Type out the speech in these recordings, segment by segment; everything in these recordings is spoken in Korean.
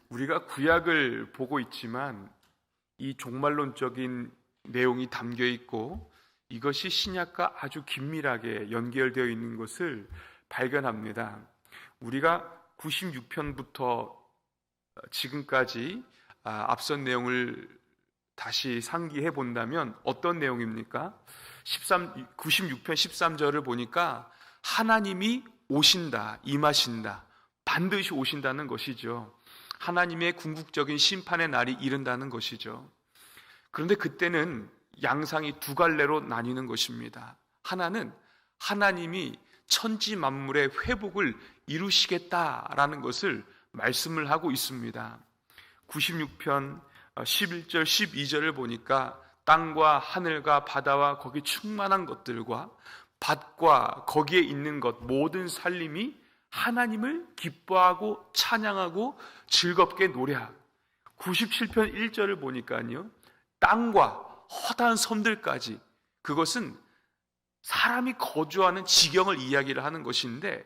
우리가 구약을 보고 있지만 이 종말론적인 내용이 담겨 있고 이것이 신약과 아주 긴밀하게 연결되어 있는 것을 발견합니다. 우리가 96편부터 지금까지 앞선 내용을 다시 상기해 본다면 어떤 내용입니까? 96편 13절을 보니까 하나님이 오신다, 임하신다, 반드시 오신다는 것이죠. 하나님의 궁극적인 심판의 날이 이른다는 것이죠. 그런데 그때는 양상이 두 갈래로 나뉘는 것입니다. 하나는 하나님이 천지 만물의 회복을 이루시겠다라는 것을 말씀을 하고 있습니다. 96편 11절 12절을 보니까 땅과 하늘과 바다와 거기 충만한 것들과 밭과 거기에 있는 것 모든 살림이 하나님을 기뻐하고 찬양하고 즐겁게 노래하고, 97편 1절을 보니까요, 땅과 허다한 섬들까지, 그것은 사람이 거주하는 지경을 이야기를 하는 것인데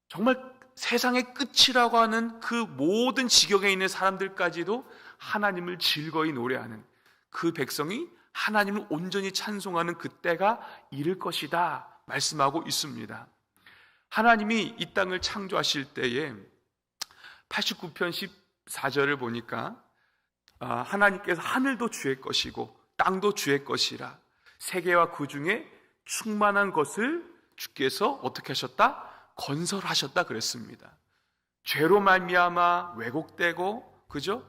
정말 세상의 끝이라고 하는 그 모든 지경에 있는 사람들까지도 하나님을 즐거이 노래하는 그 백성이 하나님을 온전히 찬송하는 그때가 이를 것이다 말씀하고 있습니다. 하나님이 이 땅을 창조하실 때에 89편 14절을 보니까 하나님께서 하늘도 주의 것이고 땅도 주의 것이라, 세계와 그 중에 충만한 것을 주께서 어떻게 하셨다? 건설하셨다 그랬습니다. 죄로 말미암아 왜곡되고 그죠?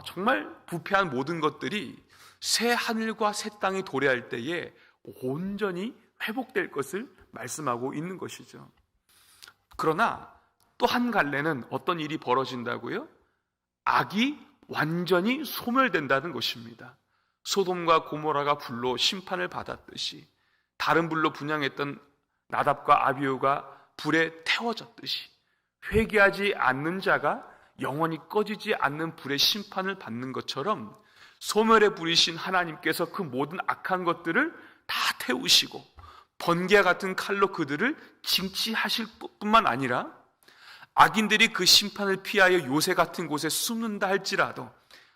정말 부패한 모든 것들이 새 하늘과 새 땅이 도래할 때에 온전히 회복될 것을 말씀하고 있는 것이죠. 그러나 또 한 갈래는 어떤 일이 벌어진다고요? 악이 완전히 소멸된다는 것입니다. 소돔과 고모라가 불로 심판을 받았듯이, 다른 불로 분향했던 나답과 아비후가 불에 태워졌듯이, 회개하지 않는 자가 영원히 꺼지지 않는 불의 심판을 받는 것처럼 소멸의 불이신 하나님께서 그 모든 악한 것들을 다 태우시고 번개와 같은 칼로 그들을 징치하실 뿐만 아니라, 악인들이 그 심판을 피하여 요새 같은 곳에 숨는다 할지라도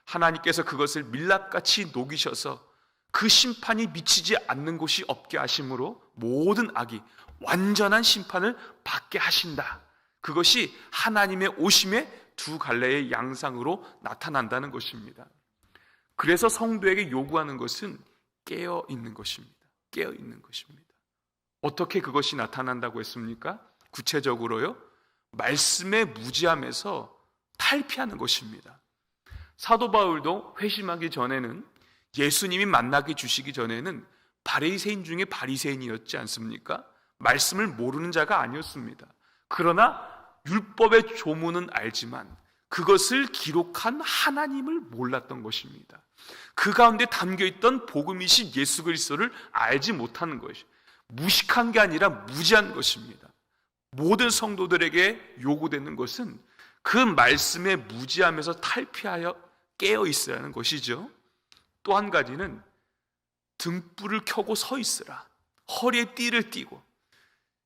하나님께서 그것을 밀랍같이 녹이셔서 그 심판이 미치지 않는 곳이 없게 하심으로 모든 악이 완전한 심판을 받게 하신다. 그것이 하나님의 오심의 두 갈래의 양상으로 나타난다는 것입니다. 그래서 성도에게 요구하는 것은 깨어 있는 것입니다. 깨어 있는 것입니다. 어떻게 그것이 나타난다고 했습니까? 구체적으로요, 말씀의 무지함에서 탈피하는 것입니다. 사도 바울도 회심하기 전에는, 예수님이 만나게 주시기 전에는 바리새인 중에 바리새인이었지 않습니까? 말씀을 모르는 자가 아니었습니다. 그러나 율법의 조문은 알지만 그것을 기록한 하나님을 몰랐던 것입니다. 그 가운데 담겨있던 복음이신 예수 그리스도를 알지 못하는 것이, 무식한 게 아니라 무지한 것입니다. 모든 성도들에게 요구되는 것은 그 말씀의 무지함에서 탈피하여 깨어 있어야 하는 것이죠. 또 한 가지는 등불을 켜고 서 있으라, 허리에 띠를 띠고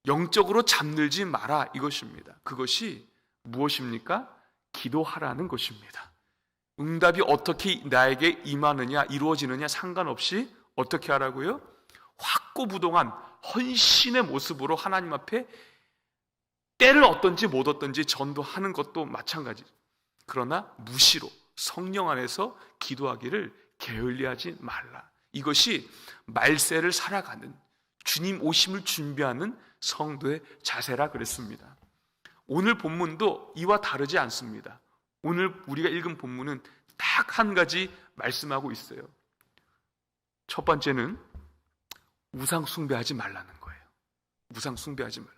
영적으로 잠들지 마라, 이것입니다. 그것이 무엇입니까? 기도하라는 것입니다. 응답이 어떻게 나에게 임하느냐, 이루어지느냐 상관없이 어떻게 하라고요? 확고부동한 헌신의 모습으로 하나님 앞에 때를 얻든지 못 얻든지 전도하는 것도 마찬가지죠. 그러나 무시로 성령 안에서 기도하기를 게을리하지 말라. 이것이 말세를 살아가는, 주님 오심을 준비하는 성도의 자세라 그랬습니다. 오늘 본문도 이와 다르지 않습니다. 오늘 우리가 읽은 본문은 딱 한 가지 말씀하고 있어요. 첫 번째는 우상 숭배하지 말라는 거예요. 우상 숭배하지 말라.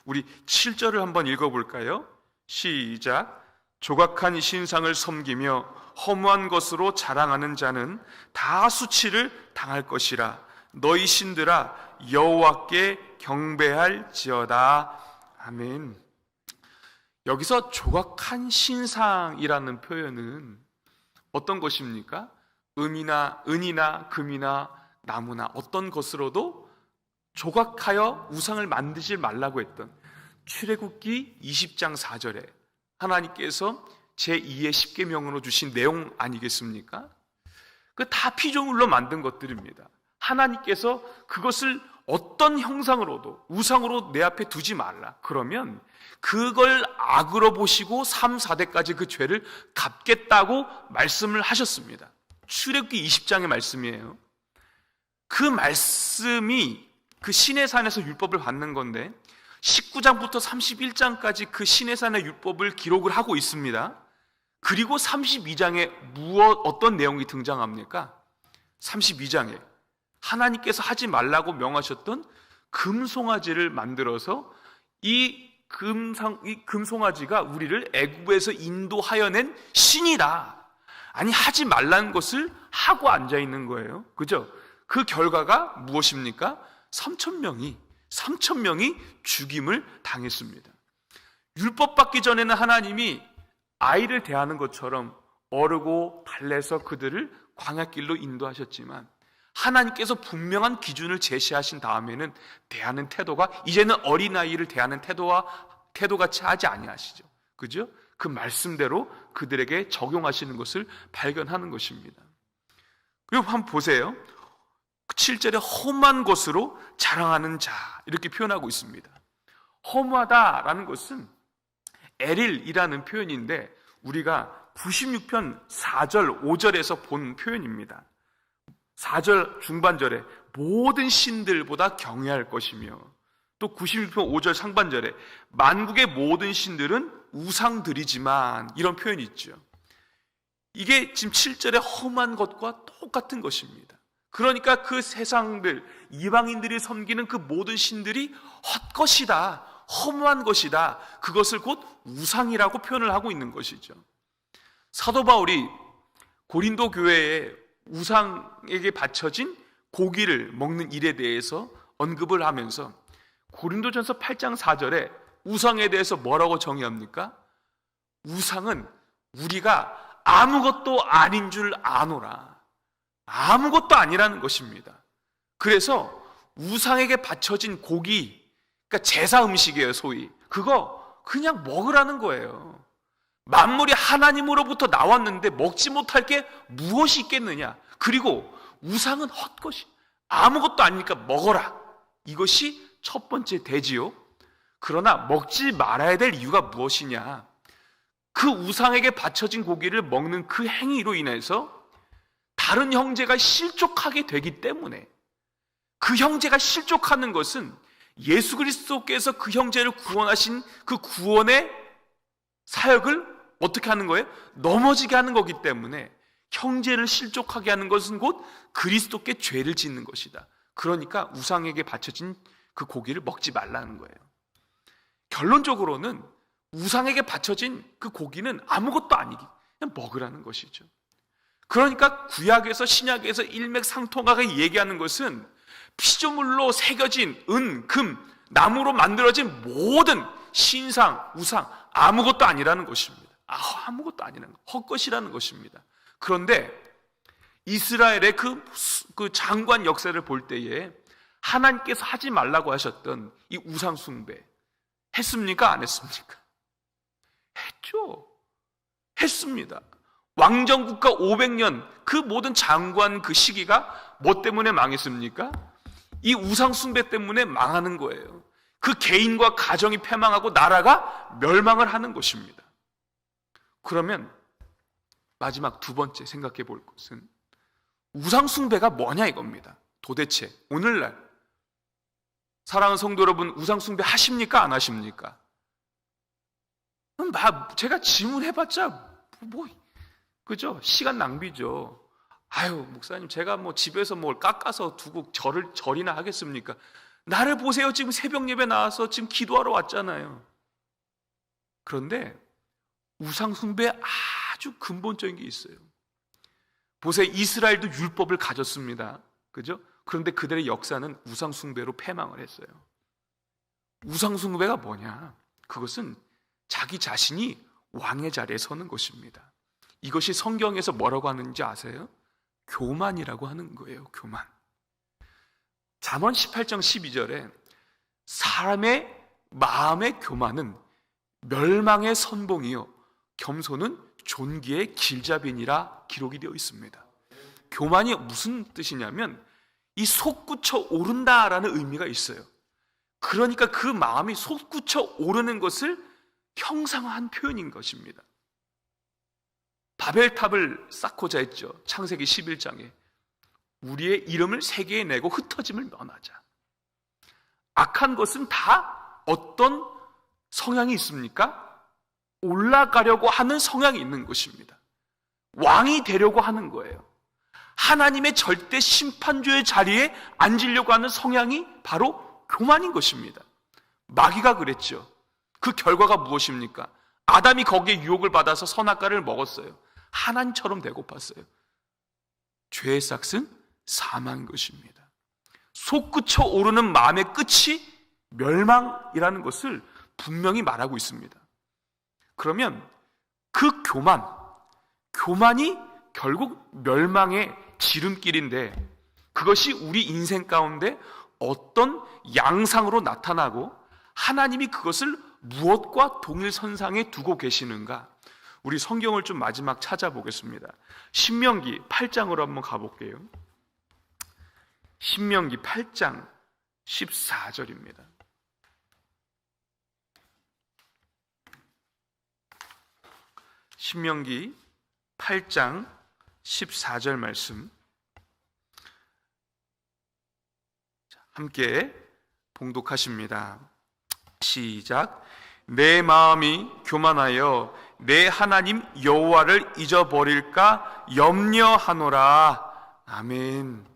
우리 7절을 한번 읽어볼까요? 시작. 조각한 신상을 섬기며 허무한 것으로 자랑하는 자는 다 수치를 당할 것이라. 너희 신들아 여호와께 경배할지어다. 아멘. 여기서 조각한 신상이라는 표현은 어떤 것입니까? 은이나 금이나 나무나 어떤 것으로도 조각하여 우상을 만드지 말라고 했던 출애굽기 20장 4절에 하나님께서 제2의 십계명으로 주신 내용 아니겠습니까? 그 다 피조물로 만든 것들입니다. 하나님께서 그것을 어떤 형상으로도 우상으로 내 앞에 두지 말라. 그러면 그걸 악으로 보시고 3, 4대까지 그 죄를 갚겠다고 말씀을 하셨습니다. 출애굽기 20장의 말씀이에요. 그 말씀이 그 시내산에서 율법을 받는 건데 19장부터 31장까지 그 시내산의 율법을 기록을 하고 있습니다. 그리고 32장에 어떤 내용이 등장합니까? 32장에 하나님께서 하지 말라고 명하셨던 금송아지를 만들어서 이 금송아지가 우리를 애굽에서 인도하여 낸 신이다. 아니, 하지 말라는 것을 하고 앉아 있는 거예요. 그죠? 그 결과가 무엇입니까? 3,000명이 죽임을 당했습니다. 율법 받기 전에는 하나님이 아이를 대하는 것처럼 어르고 달래서 그들을 광야길로 인도하셨지만 하나님께서 분명한 기준을 제시하신 다음에는 대하는 태도가 이제는 어린아이를 대하는 태도같이 하지 아니하시죠. 그죠? 그 말씀대로 그들에게 적용하시는 것을 발견하는 것입니다. 그리고 한번 보세요. 7절에 험한 것으로 자랑하는 자, 이렇게 표현하고 있습니다. 허무하다라는 것은 에릴이라는 표현인데 우리가 96편 4절 5절에서 본 표현입니다. 4절 중반절에 모든 신들보다 경외할 것이며, 또 96편 5절 상반절에 만국의 모든 신들은 우상들이지만, 이런 표현이 있죠. 이게 지금 7절의 험한 것과 똑같은 것입니다. 그러니까 그 세상들, 이방인들이 섬기는 그 모든 신들이 헛것이다, 허무한 것이다, 그것을 곧 우상이라고 표현을 하고 있는 것이죠. 사도 바울이 고린도 교회에 우상에게 바쳐진 고기를 먹는 일에 대해서 언급을 하면서 고린도전서 8장 4절에 우상에 대해서 뭐라고 정의합니까? 우상은 우리가 아무것도 아닌 줄 아노라. 아무것도 아니라는 것입니다. 그래서 우상에게 바쳐진 고기, 그러니까 제사 음식이에요, 소위. 그거 그냥 먹으라는 거예요. 만물이 하나님으로부터 나왔는데 먹지 못할 게 무엇이 있겠느냐. 그리고 우상은 헛것이, 아무것도 아니니까 먹어라. 이것이 첫 번째 대지요. 그러나 먹지 말아야 될 이유가 무엇이냐. 그 우상에게 바쳐진 고기를 먹는 그 행위로 인해서 다른 형제가 실족하게 되기 때문에, 그 형제가 실족하는 것은 예수 그리스도께서 그 형제를 구원하신 그 구원의 사역을 어떻게 하는 거예요? 넘어지게 하는 거기 때문에 형제를 실족하게 하는 것은 곧 그리스도께 죄를 짓는 것이다. 그러니까 우상에게 바쳐진 그 고기를 먹지 말라는 거예요. 결론적으로는 우상에게 바쳐진 그 고기는 아무것도 아니기, 그냥 먹으라는 것이죠. 그러니까 구약에서 신약에서 일맥상통하게 얘기하는 것은 피조물로 새겨진 은, 금, 나무로 만들어진 모든 신상, 우상, 아무것도 아니라는 것입니다. 아무것도 아니라는 것, 헛것이라는 것입니다. 그런데 이스라엘의 그 장관 역사를 볼 때에 하나님께서 하지 말라고 하셨던 이 우상 숭배 했습니까? 안 했습니까? 했죠. 했습니다. 왕정국가 500년 그 모든 장관 그 시기가 뭐 때문에 망했습니까? 이 우상 숭배 때문에 망하는 거예요. 그 개인과 가정이 패망하고 나라가 멸망을 하는 것입니다. 그러면 마지막 두 번째 생각해 볼 것은 우상 숭배가 뭐냐 이겁니다. 도대체 오늘날 사랑하는 성도 여러분, 우상 숭배 하십니까? 안 하십니까? 제가 질문해봤자 그죠? 시간 낭비죠. 아유, 목사님, 제가 집에서 뭘 깎아서 두고 절이나 하겠습니까? 나를 보세요. 지금 새벽 예배 나와서 지금 기도하러 왔잖아요. 그런데 우상 숭배에 아주 근본적인 게 있어요. 보세요. 이스라엘도 율법을 가졌습니다. 그죠? 그런데 그들의 역사는 우상 숭배로 패망을 했어요. 우상 숭배가 뭐냐? 그것은 자기 자신이 왕의 자리에 서는 것입니다. 이것이 성경에서 뭐라고 하는지 아세요? 교만이라고 하는 거예요. 교만. 잠언 18장 12절에 사람의 마음의 교만은 멸망의 선봉이요 겸손은 존귀의 길잡이니라 기록이 되어 있습니다. 교만이 무슨 뜻이냐면 이 솟구쳐 오른다라는 의미가 있어요. 그러니까 그 마음이 솟구쳐 오르는 것을 형상화한 표현인 것입니다. 바벨탑을 쌓고자 했죠. 창세기 11장에 우리의 이름을 세계에 내고 흩어짐을 면하자. 악한 것은 다 어떤 성향이 있습니까? 올라가려고 하는 성향이 있는 것입니다. 왕이 되려고 하는 거예요. 하나님의 절대 심판주의 자리에 앉으려고 하는 성향이 바로 교만인 것입니다. 마귀가 그랬죠. 그 결과가 무엇입니까? 아담이 거기에 유혹을 받아서 선악과를 먹었어요. 하나님처럼 되고팠어요. 죄의 삭은 사망인 것입니다. 솟구쳐 오르는 마음의 끝이 멸망이라는 것을 분명히 말하고 있습니다. 그러면 그 교만이 결국 멸망의 지름길인데, 그것이 우리 인생 가운데 어떤 양상으로 나타나고 하나님이 그것을 무엇과 동일선상에 두고 계시는가? 우리 성경을 좀 마지막 찾아보겠습니다. 신명기 8장으로 한번 가볼게요. 신명기 8장 14절입니다. 신명기 8장 14절 말씀 함께 봉독하십니다. 시작. 내 마음이 교만하여 내 하나님 여호와를 잊어버릴까 염려하노라. 아멘.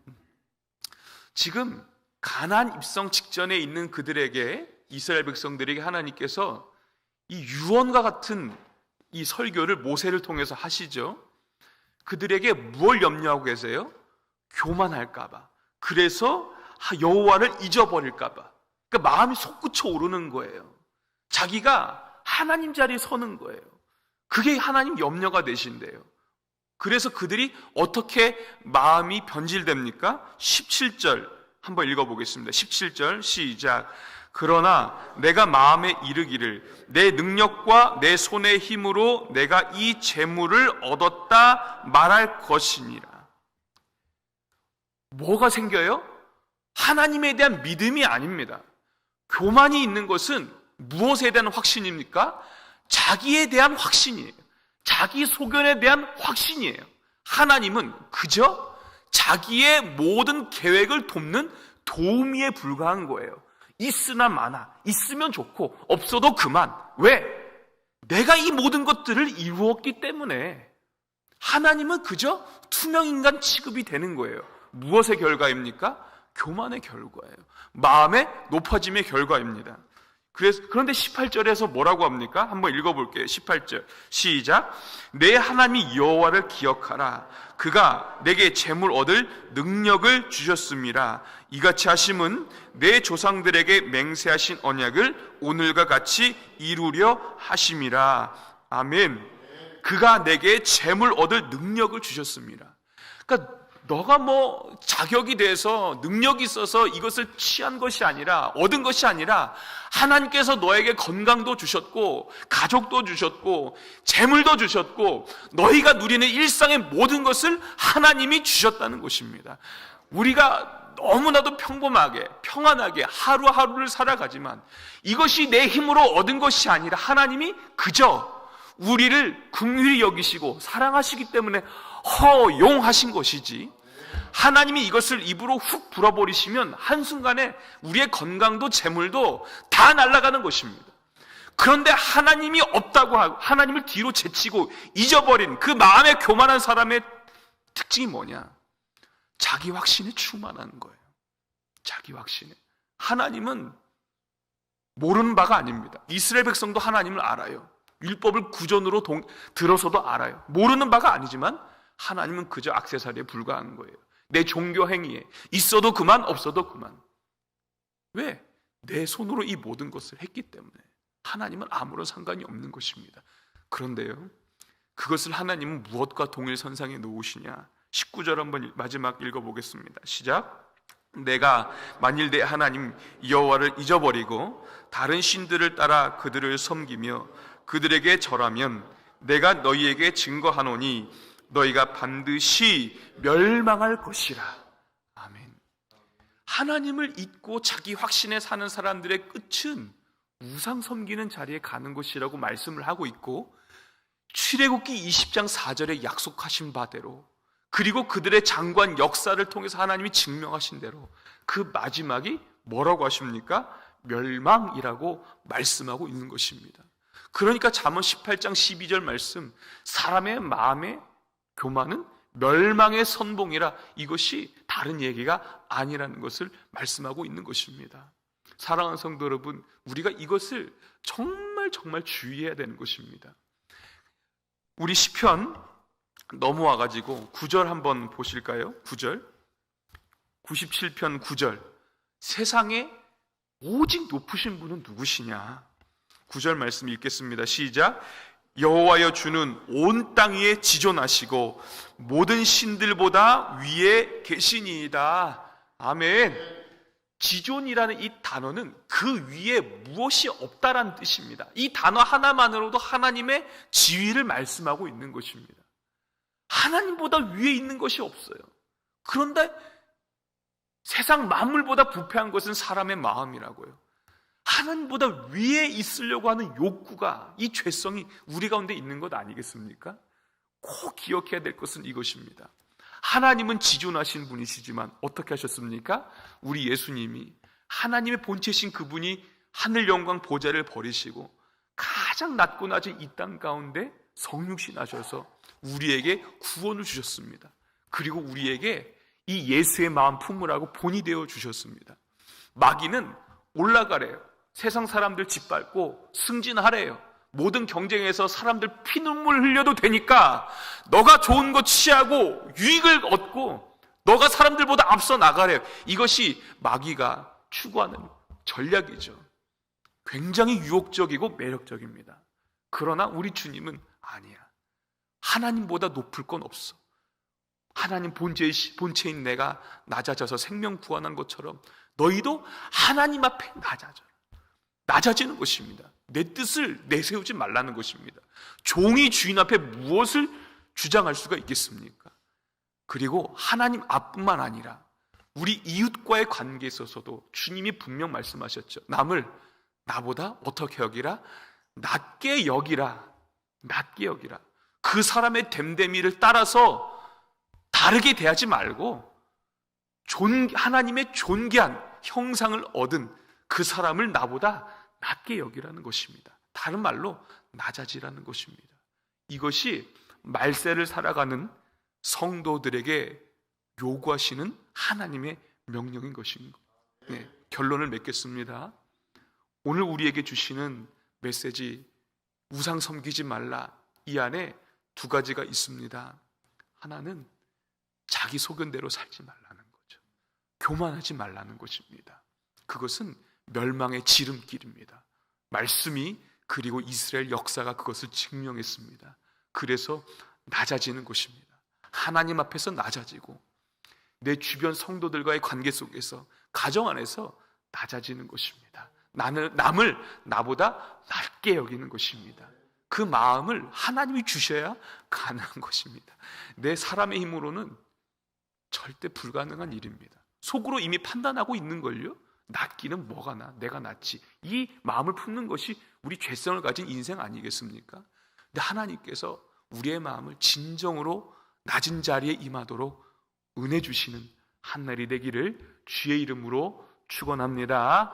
지금 가나안 입성 직전에 있는 그들에게, 이스라엘 백성들에게 하나님께서 이 유언과 같은 이 설교를 모세를 통해서 하시죠. 그들에게 뭘 염려하고 계세요? 교만할까 봐. 그래서 여호와를 잊어버릴까 봐. 그러니까 마음이 솟구쳐 오르는 거예요. 자기가 하나님 자리에 서는 거예요. 그게 하나님 염려가 되신대요. 그래서 그들이 어떻게 마음이 변질됩니까? 17절 한번 읽어보겠습니다. 17절 시작. 그러나 내가 마음에 이르기를 내 능력과 내 손의 힘으로 내가 이 재물을 얻었다 말할 것이니라. 뭐가 생겨요? 하나님에 대한 믿음이 아닙니다. 교만이 있는 것은 무엇에 대한 확신입니까? 자기에 대한 확신이에요. 자기 소견에 대한 확신이에요. 하나님은 그저 자기의 모든 계획을 돕는 도우미에 불과한 거예요. 있으나 마나, 있으면 좋고 없어도 그만. 왜? 내가 이 모든 것들을 이루었기 때문에. 그러니까 그저 투명인간 취급이 되는 거예요. 무엇의 결과입니까? 교만의 결과예요. 마음의 높아짐의 결과입니다. 그런데 18절에서 뭐라고 합니까? 한번 읽어볼게요. 18절 시작. 내 하나님 여호와를 기억하라. 그가 내게 재물 얻을 능력을 주셨음이라. 이같이 하심은 내 조상들에게 맹세하신 언약을 오늘과 같이 이루려 하심이라. 아멘. 그가 내게 재물 얻을 능력을 주셨습니다. 그러니까 너가 자격이 돼서 능력이 있어서 이것을 취한 것이 아니라, 얻은 것이 아니라 하나님께서 너에게 건강도 주셨고 가족도 주셨고 재물도 주셨고 너희가 누리는 일상의 모든 것을 하나님이 주셨다는 것입니다. 우리가 너무나도 평범하게 평안하게 하루하루를 살아가지만 이것이 내 힘으로 얻은 것이 아니라 하나님이 그저 우리를 긍휼히 여기시고 사랑하시기 때문에 허용하신 것이지, 하나님이 이것을 입으로 훅 불어버리시면 한순간에 우리의 건강도 재물도 다 날아가는 것입니다. 그런데 하나님이 없다고 하고 하나님을 뒤로 제치고 잊어버린 그 마음의 교만한 사람의 특징이 뭐냐? 자기 확신에 충만한 거예요. 자기 확신에. 하나님은 모르는 바가 아닙니다. 이스라엘 백성도 하나님을 알아요. 율법을 구전으로 들어서도 알아요. 모르는 바가 아니지만 하나님은 그저 액세서리에 불과한 거예요. 내 종교 행위에 있어도 그만 없어도 그만. 왜? 내 손으로 이 모든 것을 했기 때문에. 하나님은 아무런 상관이 없는 것입니다. 그런데요, 그것을 하나님은 무엇과 동일선상에 놓으시냐? 19절 한번 마지막 읽어보겠습니다. 시작. 내가 만일 내 하나님 여호와를 잊어버리고 다른 신들을 따라 그들을 섬기며 그들에게 절하면 내가 너희에게 증거하노니 너희가 반드시 멸망할 것이라. 아멘. 하나님을 잊고 자기 확신에 사는 사람들의 끝은 우상 섬기는 자리에 가는 것이라고 말씀을 하고 있고, 출애굽기 20장 4절에 약속하신 바대로, 그리고 그들의 장관 역사를 통해서 하나님이 증명하신 대로 그 마지막이 뭐라고 하십니까? 멸망이라고 말씀하고 있는 것입니다. 그러니까 잠언 18장 12절 말씀, 사람의 마음의 교만은 멸망의 선봉이라, 이것이 다른 얘기가 아니라는 것을 말씀하고 있는 것입니다. 사랑하는 성도 여러분, 우리가 이것을 정말 주의해야 되는 것입니다. 우리 시편 넘어와가지고 9절 한번 보실까요? 9절, 97편 9절. 세상에 오직 높으신 분은 누구시냐? 9절 말씀 읽겠습니다. 시작. 여호와여, 주는 온 땅 위에 지존하시고 모든 신들보다 위에 계시니이다. 아멘. 지존이라는 이 단어는 그 위에 무엇이 없다라는 뜻입니다. 이 단어 하나만으로도 하나님의 지위를 말씀하고 있는 것입니다. 하나님보다 위에 있는 것이 없어요. 그런데 세상 만물보다 부패한 것은 사람의 마음이라고요. 하나님보다 위에 있으려고 하는 욕구가, 이 죄성이 우리 가운데 있는 것 아니겠습니까? 꼭 기억해야 될 것은 이것입니다. 하나님은 지존하신 분이시지만 어떻게 하셨습니까? 우리 예수님이, 하나님의 본체신 그분이 하늘 영광 보좌를 버리시고 가장 낮고 낮은 이 땅 가운데 성육신 하셔서 우리에게 구원을 주셨습니다. 그리고 우리에게 이 예수의 마음 품으라고 본이 되어 주셨습니다. 마귀는 올라가래요. 세상 사람들 짓밟고 승진하래요. 모든 경쟁에서 사람들 피눈물 흘려도 되니까 너가 좋은 거 취하고 유익을 얻고 너가 사람들보다 앞서 나가래요. 이것이 마귀가 추구하는 전략이죠. 굉장히 유혹적이고 매력적입니다. 그러나 우리 주님은 아니야. 하나님보다 높을 건 없어. 하나님 본체인 내가 낮아져서 생명 구원한 것처럼 너희도 하나님 앞에 낮아지는 것입니다. 내 뜻을 내세우지 말라는 것입니다. 종이 주인 앞에 무엇을 주장할 수가 있겠습니까? 그리고 하나님 앞뿐만 아니라 우리 이웃과의 관계에 있어서도 주님이 분명 말씀하셨죠. 남을 나보다 어떻게 여기라? 낮게 여기라. 낮게 여기라. 그 사람의 됨됨이를 따라서 다르게 대하지 말고 하나님의 존귀한 형상을 얻은 그 사람을 나보다 낮게 여기라는 것입니다. 다른 말로 낮아지라는 것입니다. 이것이 말세를 살아가는 성도들에게 요구하시는 하나님의 명령인 것입니다. 네, 결론을 맺겠습니다. 오늘 우리에게 주시는 메시지, 우상 섬기지 말라, 이 안에 두 가지가 있습니다. 하나는 자기 소견대로 살지 말라는 거죠. 교만하지 말라는 것입니다. 그것은 멸망의 지름길입니다. 말씀이, 그리고 이스라엘 역사가 그것을 증명했습니다. 그래서 낮아지는 것입니다. 하나님 앞에서 낮아지고 내 주변 성도들과의 관계 속에서, 가정 안에서 낮아지는 것입니다. 남을 나보다 낮게 여기는 것입니다. 그 마음을 하나님이 주셔야 가능한 것입니다. 내 사람의 힘으로는 절대 불가능한 일입니다. 속으로 이미 판단하고 있는걸요. 낫기는 뭐가 나? 내가 낫지. 이 마음을 품는 것이 우리 죄성을 가진 인생 아니겠습니까? 근데 하나님께서 우리의 마음을 진정으로 낮은 자리에 임하도록 은혜 주시는 한날이 되기를 주의 이름으로 축원합니다.